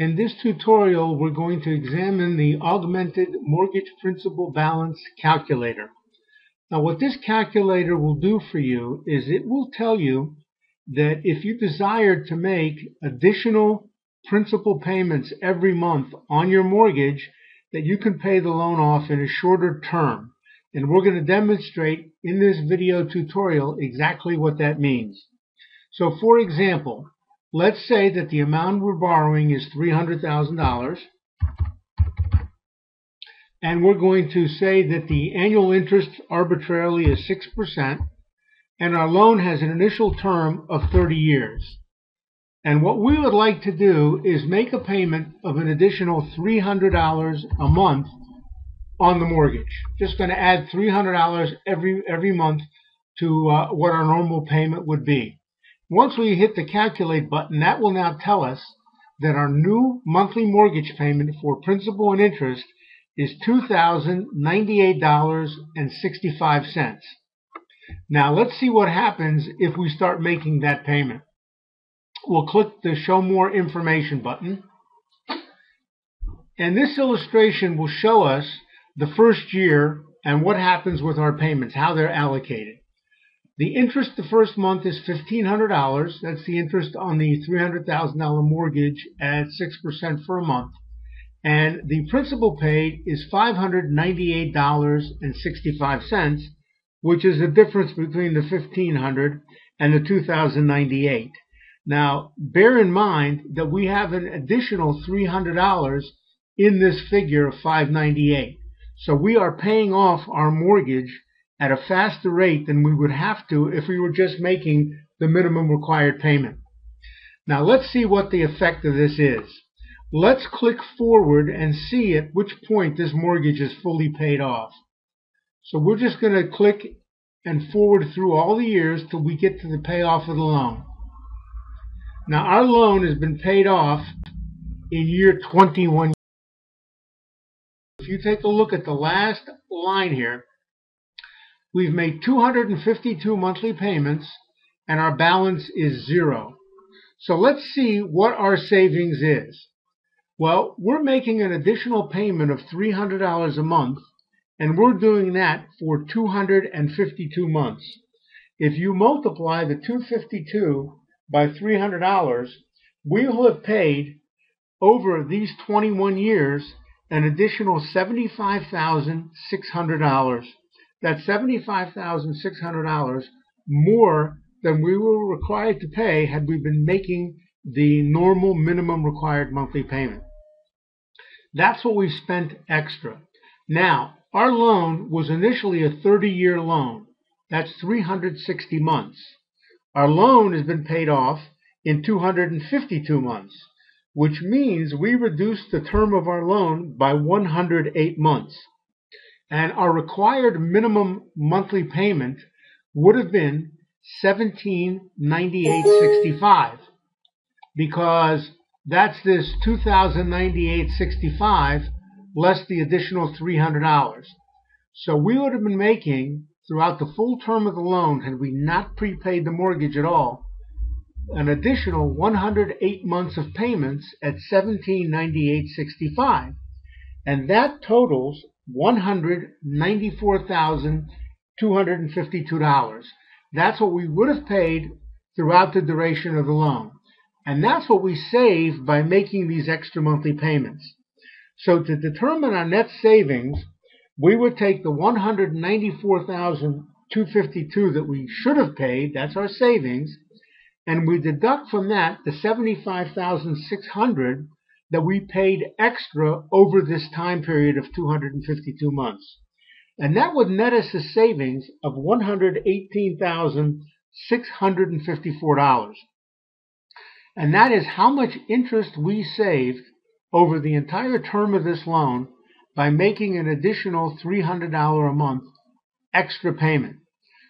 In this tutorial, we're going to examine the Augmented Mortgage Principal Balance Calculator. Now, what this calculator will do for you is it will tell you that if you desire to make additional principal payments every month on your mortgage, that you can pay the loan off in a shorter term. And we're going to demonstrate in this video tutorial exactly what that means. So, for example, let's say that the amount we're borrowing is $300,000, and we're going to say that the annual interest arbitrarily is 6%, and our loan has an initial term of 30 years. And what we would like to do is make a payment of an additional $300 a month on the mortgage. Just going to add $300 every month to what our normal payment would be. Once we hit the calculate button, that will now tell us that our new monthly mortgage payment for principal and interest is $2,098.65. Now let's see what happens if we start making that payment. We'll click the Show More Information button, and this illustration will show us the first year and what happens with our payments, how they're allocated. The interest the first month is $1,500. That's the interest on the $300,000 mortgage at 6% for a month. And the principal paid is $598.65, which is the difference between the $1,500 and the $2,098. Now, bear in mind that we have an additional $300 in this figure of $598. So we are paying off our mortgage at a faster rate than we would have to if we were just making the minimum required payment. Now let's see what the effect of this is. Let's click forward and see at which point this mortgage is fully paid off. So we're just going to click and forward through all the years till we get to the payoff of the loan. Now our loan has been paid off in year 21. If you take a look at the last line here, we've made 252 monthly payments and our balance is $0. So let's see what our savings is. Well, we're making an additional payment of $300 a month, and we're doing that for 252 months. If you multiply the 252 by $300, we will have paid over these 21 years an additional $75,600. That's $75,600 more than we were required to pay had we been making the normal minimum required monthly payment. That's what we spent extra. Now, our loan was initially a 30-year loan. That's 360 months. Our loan has been paid off in 252 months, which means we reduced the term of our loan by 108 months. And our required minimum monthly payment would have been $1,798.65, because that's this $2,098.65 less the additional $300. So we would have been making, throughout the full term of the loan, had we not prepaid the mortgage at all, an additional 108 months of payments at $1,798.65, and that totals $194,252. That's what we would have paid throughout the duration of the loan. And that's what we saved by making these extra monthly payments. So to determine our net savings, we would take the $194,252 that we should have paid, that's our savings, and we deduct from that the $75,600 that we paid extra over this time period of 252 months. And that would net us a savings of $118,654. And that is how much interest we saved over the entire term of this loan by making an additional $300 a month extra payment.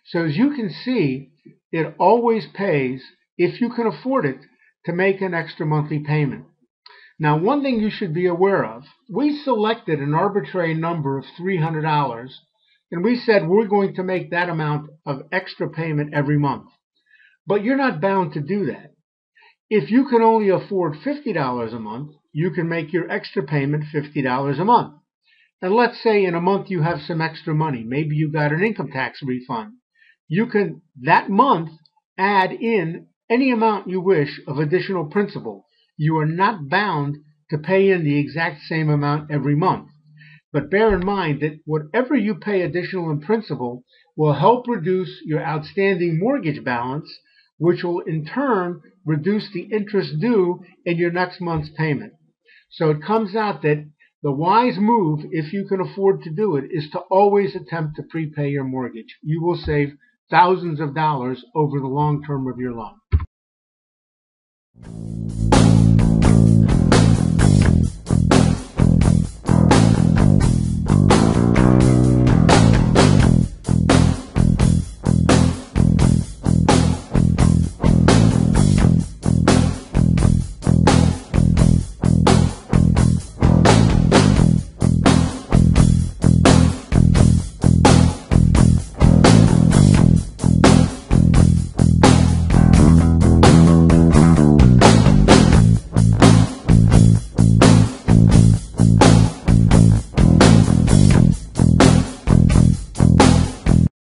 So as you can see, it always pays, if you can afford it, to make an extra monthly payment. Now, one thing you should be aware of, we selected an arbitrary number of $300, and we said we're going to make that amount of extra payment every month. But you're not bound to do that. If you can only afford $50 a month, you can make your extra payment $50 a month. And let's say in a month you have some extra money. Maybe you got an income tax refund. You can, that month, add in any amount you wish of additional principal. You are not bound to pay in the exact same amount every month. But bear in mind that whatever you pay additional in principal will help reduce your outstanding mortgage balance, which will in turn reduce the interest due in your next month's payment. So it comes out that the wise move, if you can afford to do it, is to always attempt to prepay your mortgage. You will save thousands of dollars over the long term of your loan.